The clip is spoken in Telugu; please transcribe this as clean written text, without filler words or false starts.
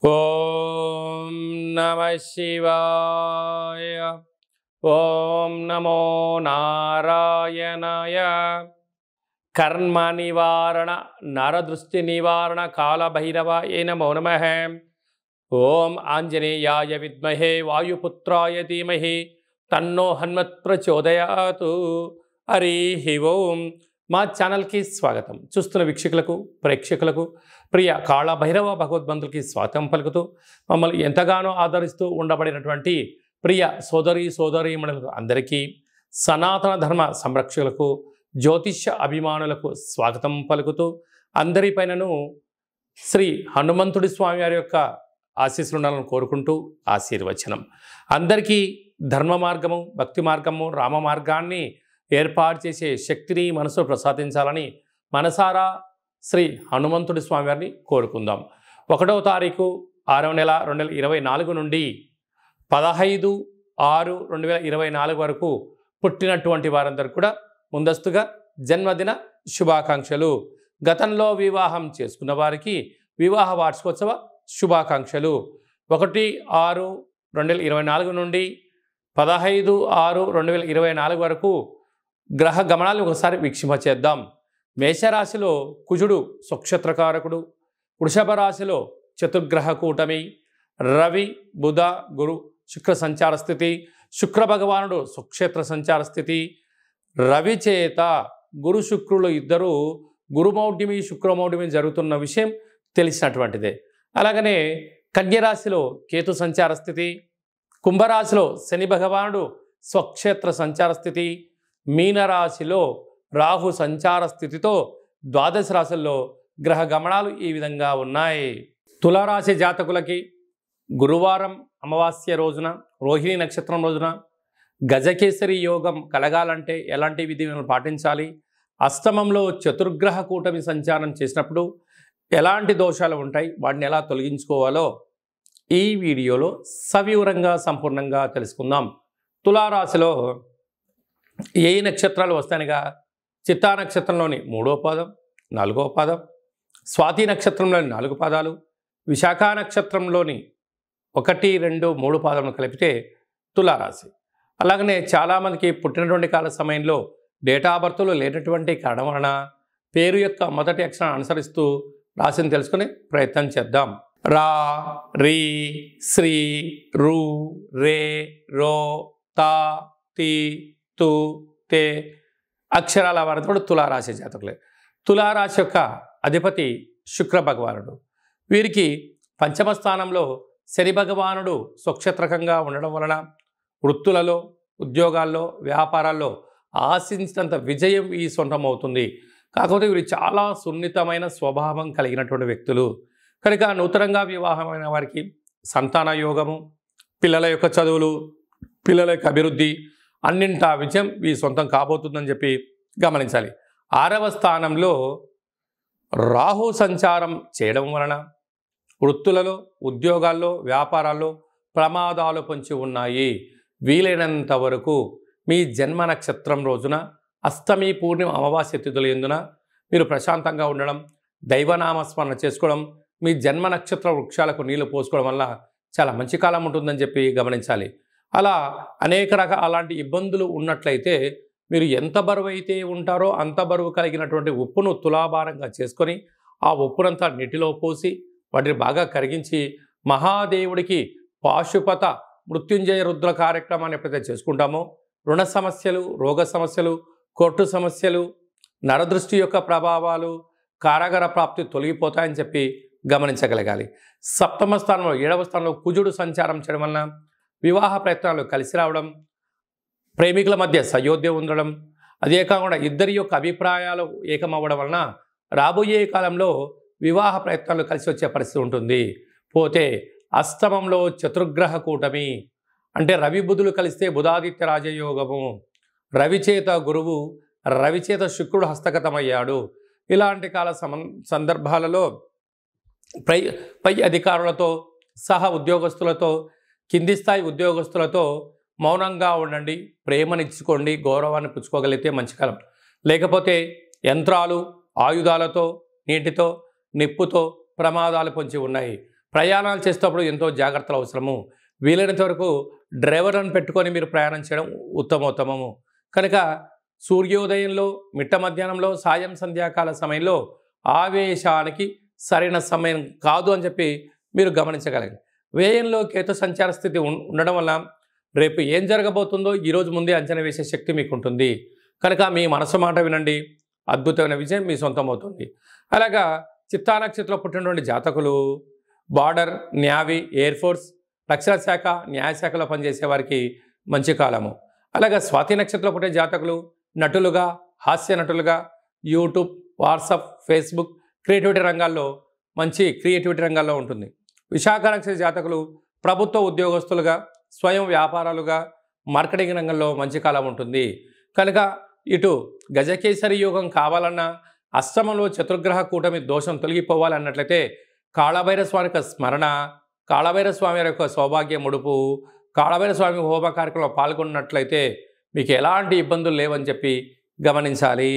ఓం నమః శివాయ. ఓం నమో నారాయణాయ. కర్మ నివారణ నరదృష్టి నివారణ కాళభైరవాయ నమో నమః. ఓం ఆంజనేయాయ విద్మహే వాయుపుత్రాయ ధీమహి తన్నో హనుమత్ ప్రచోదయాతు. హరి ఓం. మా ఛానల్కి స్వాగతం. చూస్తున్న వీక్షకులకు ప్రేక్షకులకు ప్రియ కాళభైరవ భగవద్బంధులకి స్వాగతం పలుకుతూ మమ్మల్ని ఎంతగానో ఆదరిస్తూ ఉండబడినటువంటి ప్రియ సోదరీమణులకు అందరికీ, సనాతన ధర్మ సంరక్షకులకు, జ్యోతిష్య అభిమానులకు స్వాగతం పలుకుతూ అందరిపైనను శ్రీ హనుమంతుడి స్వామి వారి యొక్క ఆశీస్సులు ఉండాలని కోరుకుంటూ ఆశీర్వచనం. అందరికీ ధర్మ మార్గము, భక్తి మార్గము, రామ మార్గాన్ని ఏర్పాటు చేసే శక్తిని మనసు ప్రసాదించాలని మనసారా శ్రీ హనుమంతుడి స్వామి వారిని కోరుకుందాం. 1వ తారీఖు 6వ నెల 2024 నుండి 15/6/2024 వరకు పుట్టినటువంటి వారందరూ కూడా ముందస్తుగా జన్మదిన శుభాకాంక్షలు. గతంలో వివాహం చేసుకున్న వారికి వివాహ వార్షికోత్సవ శుభాకాంక్షలు. 1/6/2024 నుండి 15/6/2024 వరకు గ్రహ గమనాలను ఒకసారి వీక్షింపచేద్దాం. మేషరాశిలో కుజుడు స్వక్షేత్రకారకుడు, వృషభ రాశిలో చతుర్గ్రహ కూటమి, రవి బుధ గురు శుక్ర సంచార స్థితి, శుక్ర భగవానుడు స్వక్షేత్ర సంచార స్థితి, రవి చేత గురు శుక్రులు ఇద్దరు గురుమౌఢ్యమి శుక్రమౌఢ్యమి జరుగుతున్న విషయం తెలిసినటువంటిదే. అలాగనే కన్యరాశిలో కేతు సంచార స్థితి, కుంభరాశిలో శని భగవానుడు స్వక్షేత్ర సంచార స్థితి, మీనరాశిలో రాహు సంచార స్థితితో ద్వాదశ రాశుల్లో గ్రహ గమనాలు ఈ విధంగా ఉన్నాయి. తులారాశి జాతకులకి గురువారం అమావాస్య రోజున, రోహిణి నక్షత్రం రోజున గజకేసరి యోగం కలగాలంటే ఎలాంటి విధులను పాటించాలి, అష్టమంలో చతుర్గ్రహ కూటమి సంచారం చేసినప్పుడు ఎలాంటి దోషాలు ఉంటాయి, వాటిని ఎలా తొలగించుకోవాలో ఈ వీడియోలో సవివరంగా సంపూర్ణంగా తెలుసుకుందాం. తులారాశిలో ఏ నక్షత్రాలు వస్తాయనగా చిత్తా నక్షత్రంలోని 3వ పాదం, 4వ పాదం, స్వాతి నక్షత్రంలోని 4 పాదాలు, విశాఖ నక్షత్రంలోని 1, 2, 3 పాదములు కలిపితే తులారాశి. అలాగనే చాలామందికి పుట్టినటువంటి కాల సమయంలో డేటా ఆఫ్ బర్త్లో లేనటువంటి కారణం వలన పేరు యొక్క మొదటి అక్షరాన్ని అనుసరిస్తూ రాశిని తెలుసుకునే ప్రయత్నం చేద్దాం. రా, రీ, శ్రీ, రు, రే, రో, తా, తి, తు, తే అక్షరాల వారితో తులారాశి జాతకులే. తులారాశి యొక్క అధిపతి శుక్ర భగవానుడు. వీరికి పంచమ స్థానంలో శని భగవానుడు స్వక్షేత్రకంగా ఉండడం వలన వృత్తులలో, ఉద్యోగాల్లో, వ్యాపారాల్లో ఆశించినంత విజయం ఈ సొంతమవుతుంది. కాకపోతే వీరు చాలా సున్నితమైన స్వభావం కలిగినటువంటి వ్యక్తులు కనుక నూతనంగా వివాహమైన వారికి సంతాన యోగము, పిల్లల యొక్క చదువులు, పిల్లల యొక్క అభివృద్ధి అన్నింటా విజయం ఈ సొంతం కాబోతుందని చెప్పి గమనించాలి. 6వ స్థానంలో రాహు సంచారం చేయడం వలన వృత్తులలో, ఉద్యోగాల్లో, వ్యాపారాల్లో ప్రమాదాలు పొంచి ఉన్నాయి. వీలైనంత వరకు మీ జన్మ నక్షత్రం రోజున అష్టమి, పూర్ణిమ, అమావాస్య తిథుల యందున మీరు ప్రశాంతంగా ఉండడం, దైవనామస్మరణ చేసుకోవడం, మీ జన్మ నక్షత్ర వృక్షాలకు నీళ్లు పోసుకోవడం వల్ల చాలా మంచి కాలం ఉంటుందని చెప్పి గమనించాలి. అలా అనేక అలాంటి ఇబ్బందులు ఉన్నట్లయితే మీరు ఎంత బరువు అయితే ఉంటారో అంత బరువు కలిగినటువంటి ఉప్పును తులాభారంగా చేసుకొని ఆ ఉప్పునంతా నీటిలో పోసి వాటిని బాగా కరిగించి మహాదేవుడికి పాశుపత మృత్యుంజయ రుద్ర కార్యక్రమాన్ని ఎప్పుడైతే చేసుకుంటామో రుణ సమస్యలు, రోగ సమస్యలు, కోర్టు సమస్యలు, నరదృష్టి యొక్క ప్రభావాలు, కారాగార ప్రాప్తి తొలగిపోతాయని చెప్పి గమనించగలగాలి. సప్తమ స్థానంలో 7వ స్థానంలో కుజుడు సంచారం చేయడం వలన వివాహ ప్రయత్నాలు కలిసి రావడం, ప్రేమికుల మధ్య సయోధ్య ఉండడం, అదే కాకుండా ఇద్దరి యొక్క అభిప్రాయాలు ఏకమవ్వడం వలన రాబోయే కాలంలో వివాహ ప్రయత్నాలు కలిసి వచ్చే పరిస్థితి ఉంటుంది. పోతే అష్టమంలో చతుర్గ్రహ కూటమి అంటే రవి బుధులు కలిస్తే బుధాదిత్య రాజయోగము, రవిచేత గురువు, రవిచేత శుక్రుడు హస్తగతమయ్యాడు. ఇలాంటి కాల సందర్భాలలో పై అధికారులతో సహా ఉద్యోగస్తులతో, కింది స్థాయి ఉద్యోగస్తులతో మౌనంగా ఉండండి, ప్రేమనిచ్చుకోండి, గౌరవాన్ని పుచ్చుకోగలిగితే మంచి కాలం. లేకపోతే యంత్రాలు, ఆయుధాలతో, నీటితో, నిప్పుతో ప్రమాదాలు పొంచి ఉన్నాయి. ప్రయాణాలు చేసేటప్పుడు ఎంతో జాగ్రత్తలు అవసరము. వీలైనంత వరకు డ్రైవర్లను పెట్టుకొని మీరు ప్రయాణం చేయడం ఉత్తమోత్తమము. కనుక సూర్యోదయంలో, మిట్ట మధ్యాహ్నంలో, సాయం సంధ్యాకాల సమయంలో ఆవేశానికి సరైన సమయం కాదు అని చెప్పి మీరు గమనించగలగాలి. వ్యయంలో కేతు సంచార స్థితి ఉండడం వల్ల రేపు ఏం జరగబోతుందో ఈరోజు ముందే అంచనా వేసే శక్తి మీకు ఉంటుంది. కనుక మీ మనసు మాట వినండి, అద్భుతమైన విజయం మీ సొంతం అవుతుంది. అలాగా చిత్తా నక్షత్రంలో పుట్టినటువంటి జాతకులు బార్డర్, నేవీ, ఎయిర్ ఫోర్స్, రక్షణ శాఖ, న్యాయశాఖలో పనిచేసే వారికి మంచి కాలము. అలాగే స్వాతి నక్షత్రంలో పుట్టే జాతకులు నటులుగా, హాస్య నటులుగా, యూట్యూబ్, వాట్సాప్, ఫేస్బుక్, క్రియేటివిటీ రంగాల్లో మంచి క్రియేటివిటీ రంగాల్లో ఉంటుంది. విశాఖ నక్షత్ర జాతకులు ప్రభుత్వ ఉద్యోగస్తులుగా, స్వయం వ్యాపారాలుగా, మార్కెటింగ్ రంగంలో మంచి కాలం ఉంటుంది. కనుక ఇటు గజకేసరి యోగం కావాలన్నా, అష్టమంలో చతుర్గ్రహ కూటమి దోషం తొలగిపోవాలన్నట్లయితే కాళభైరవ స్వామి యొక్క స్మరణ, కాళభైరవ స్వామి యొక్క సౌభాగ్య ముడుపు, కాళభైరవ స్వామి హోమ కార్యక్రమంలో పాల్గొన్నట్లయితే మీకు ఎలాంటి ఇబ్బందులు లేవని చెప్పి గమనించాలి.